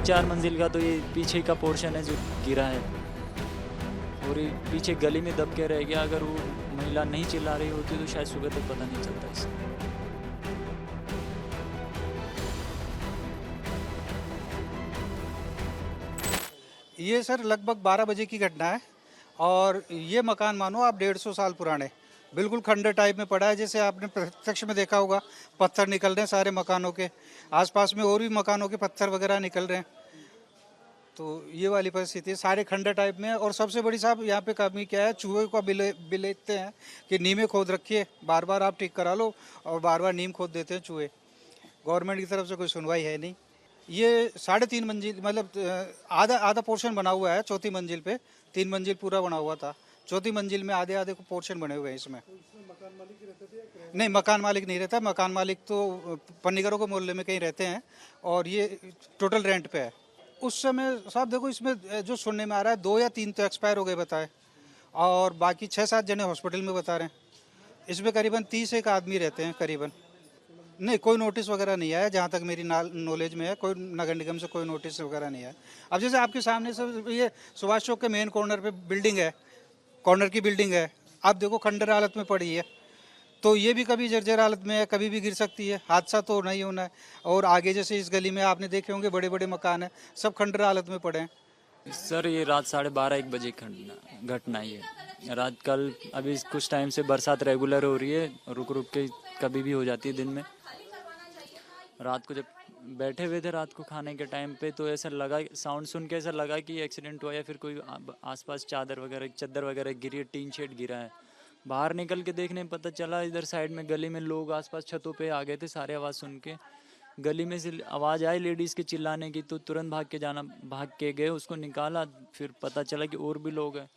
3-4 मंजिल का तो ये पीछे का पोर्शन है जो गिरा है, और ये पीछे गली में दब के रह गया। अगर वो महिला नहीं चिल्ला रही होती तो शायद सुबह तक पता नहीं चलता इसका। ये सर लगभग 12 बजे की घटना है और ये मकान मानो आप 150 साल पुराने, बिल्कुल खंडर टाइप में पड़ा है। जैसे आपने प्रत्यक्ष में देखा होगा, पत्थर निकल रहे हैं सारे मकानों के, आसपास में और भी मकानों के पत्थर वगैरह निकल रहे हैं। तो ये वाली परिस्थिति है, सारे खंडर टाइप में है। और सबसे बड़ी साहब यहाँ पे कमी क्या है, चूहे को बिलेते हैं कि नीमें खोद रखिए, बार बार आप ठीक करा लो और बार बार नीम खोद देते हैं चूहे। गवर्नमेंट की तरफ से कोई सुनवाई है नहीं। ये 3.5 मंजिल मतलब आधा आधा पोर्शन बना हुआ है चौथी मंजिल पे, 3 मंजिल पूरा बना हुआ था, चौथी मंजिल में आधे आधे पोर्शन बने हुए हैं इसमें। नहीं, मकान मालिक नहीं रहता, मकान मालिक तो पन्नीगरों के मोहल्ले में कहीं रहते हैं और ये टोटल रेंट पे है। उस समय साहब देखो, इसमें जो सुनने में आ रहा है 2 या 3 तो एक्सपायर हो गए बताए, और बाकी 6-7 जने हॉस्पिटल में बता रहे हैं। इसमें करीबन 30 एक आदमी रहते हैं करीबन। नहीं, कोई नोटिस वगैरह नहीं आया, जहाँ तक मेरी नॉलेज में है। कोई नगर निगम से कोई नोटिस वगैरह नहीं आया। अब जैसे आपके सामने से ये सुभाष चौक के मेन कॉर्नर पे बिल्डिंग है, कॉर्नर की बिल्डिंग है, आप देखो खंडर हालत में पड़ी है। तो ये भी कभी जर्जर हालत में है, कभी भी गिर सकती है, हादसा तो नहीं होना है। और आगे जैसे इस गली में आपने देखे होंगे बड़े बड़े मकान हैं, सब खंडर हालत में पड़े हैं। सर ये रात 12:30-1 बजे घटना ही है। रात कल अभी कुछ टाइम से बरसात रेगुलर हो रही है, रुक रुक के कभी भी हो जाती है दिन में। रात को जब बैठे हुए थे रात को खाने के टाइम पे, तो ऐसा लगा, साउंड सुन के ऐसा लगा कि एक्सीडेंट हुआ या फिर कोई आसपास चद्दर वगैरह गिरी है, टीन शेड गिरा है। बाहर निकल के देखने में पता चला, इधर साइड में गली में लोग आसपास छतों पे आ गए थे सारे, आवाज़ सुन के। गली में से आवाज़ आई लेडीज़ के चिल्लाने की, तो तुरंत भाग के गए, उसको निकाला। फिर पता चला कि और भी लोग हैं।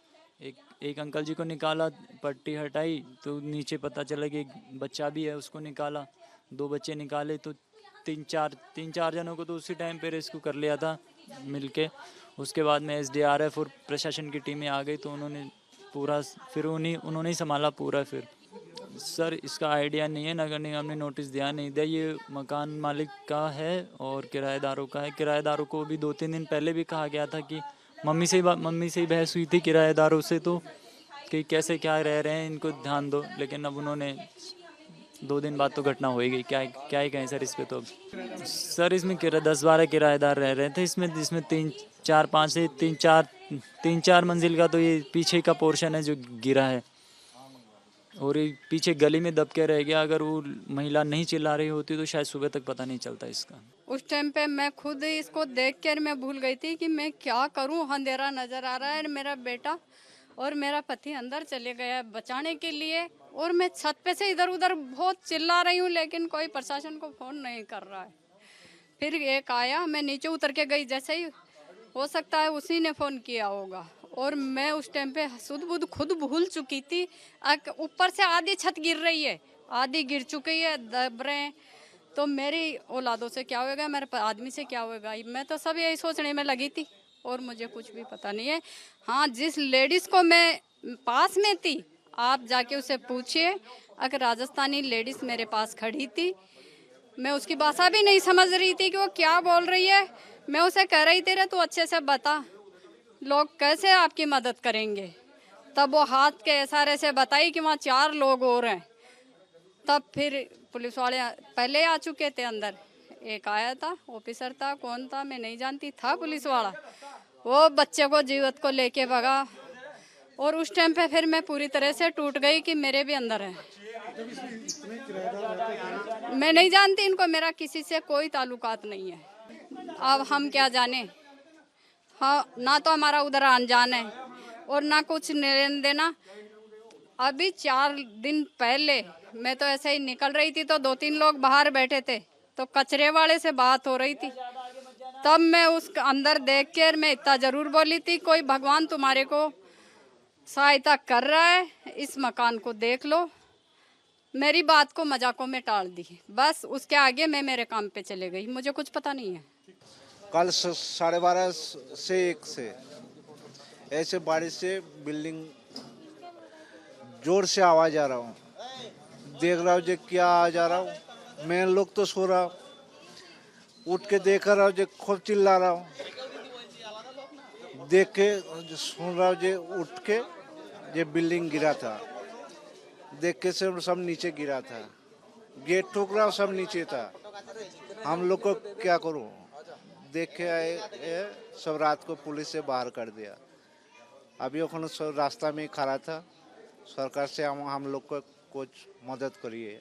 एक अंकल जी को निकाला, पट्टी हटाई तो नीचे पता चला कि एक बच्चा भी है, उसको निकाला। 2 बच्चे निकाले तो तीन चार जनों को तो उसी टाइम पे रेस्क्यू कर लिया था मिलके। उसके बाद में SDRF और प्रशासन की टीमें आ गई, तो उन्होंने पूरा फिर उन्होंने ही संभाला पूरा। फिर सर इसका आइडिया नहीं है, नगर निगम ने नोटिस दिया नहीं दिया, ये मकान मालिक का है और किराएदारों का है। किराएदारों को भी 2-3 दिन पहले भी कहा गया था कि मम्मी से ही बहस हुई थी किराएदारों से, तो कि कैसे क्या रह रहे हैं, इनको ध्यान दो। लेकिन अब उन्होंने 2 दिन बाद तो घटना हो ही गई, क्या ही कहें सर इस पे। तो अब सर इसमें 10-12 किराएदार रह रहे थे इसमें 3-4 मंजिल का तो ये पीछे का पोर्शन है जो गिरा है, और ये पीछे गली में दब के रह गया। अगर वो महिला नहीं चिल्ला रही होती तो शायद सुबह तक पता नहीं चलता इसका। उस टाइम पे मैं खुद इसको देख कर मैं भूल गई थी कि मैं क्या करूं। अंधेरा नजर आ रहा है, मेरा बेटा और मेरा पति अंदर चले गया बचाने के लिए, और मैं छत पे से इधर उधर बहुत चिल्ला रही हूँ, लेकिन कोई प्रशासन को फोन नहीं कर रहा है। फिर एक आया, मैं नीचे उतर के गई, जैसे ही हो सकता है उसी ने फोन किया होगा। और मैं उस टाइम पे सुध बुध खुद भूल चुकी थी। ऊपर से आधी छत गिर रही है, आधी गिर चुकी है, दब रहे हैं। तो मेरी औलादों से क्या होगा, मेरे आदमी से क्या होगा, मैं तो सब यही सोचने में लगी थी और मुझे कुछ भी पता नहीं है। हाँ, जिस लेडीज़ को मैं पास में थी, आप जाके उसे पूछिए। अगर राजस्थानी लेडीज़ मेरे पास खड़ी थी, मैं उसकी भाषा भी नहीं समझ रही थी कि वो क्या बोल रही है। मैं उसे कह रही थी, रे तू अच्छे से बता, लोग कैसे आपकी मदद करेंगे। तब वो हाथ के इशारे से बताई कि वहाँ 4 लोग और हैं। तब फिर पुलिस वाले पहले आ चुके थे अंदर। एक आया था, ऑफिसर था, कौन था मैं नहीं जानती, था पुलिस वाला। वो बच्चे को जीवित को लेके भगा। और उस टाइम पे फिर मैं पूरी तरह से टूट गई कि मेरे भी अंदर है। मैं नहीं जानती इनको, मेरा किसी से कोई ताल्लुकात नहीं है। अब हम क्या जाने। हाँ, ना तो हमारा उधर अनजान है और ना कुछ लेन देना। अभी 4 दिन पहले मैं तो ऐसे ही निकल रही थी, तो 2-3 लोग बाहर बैठे थे, तो कचरे वाले से बात हो रही थी। तब मैं उस अंदर देख कर मैं इतना जरूर बोली थी, कोई भगवान तुम्हारे को सहायता कर रहा है, इस मकान को देख लो। मेरी बात को मजाकों में टाल दी, बस उसके आगे मैं मेरे काम पे चले गई, मुझे कुछ पता नहीं है। कल 12:30 से 1 से ऐसे बारिश से बिल्डिंग जोर से आवाज आ रहा हूँ, देख रहा हूँ जो क्या आ जा रहा हूँ। मैं लोग तो सो रहा, उठ के देख रहा हूँ जो खूब चिल्ला रहा हूँ, देख के जो सुन रहा हूँ जो उठ के ये बिल्डिंग गिरा था, देख के सब नीचे गिरा था, गेट ठोक रहा सब नीचे था। हम लोग को क्या करूं, देख के आए सब रात को पुलिस से बाहर कर दिया। अभी सब रास्ता में ही खड़ा था। सरकार से हम लोग को कुछ मदद करिए।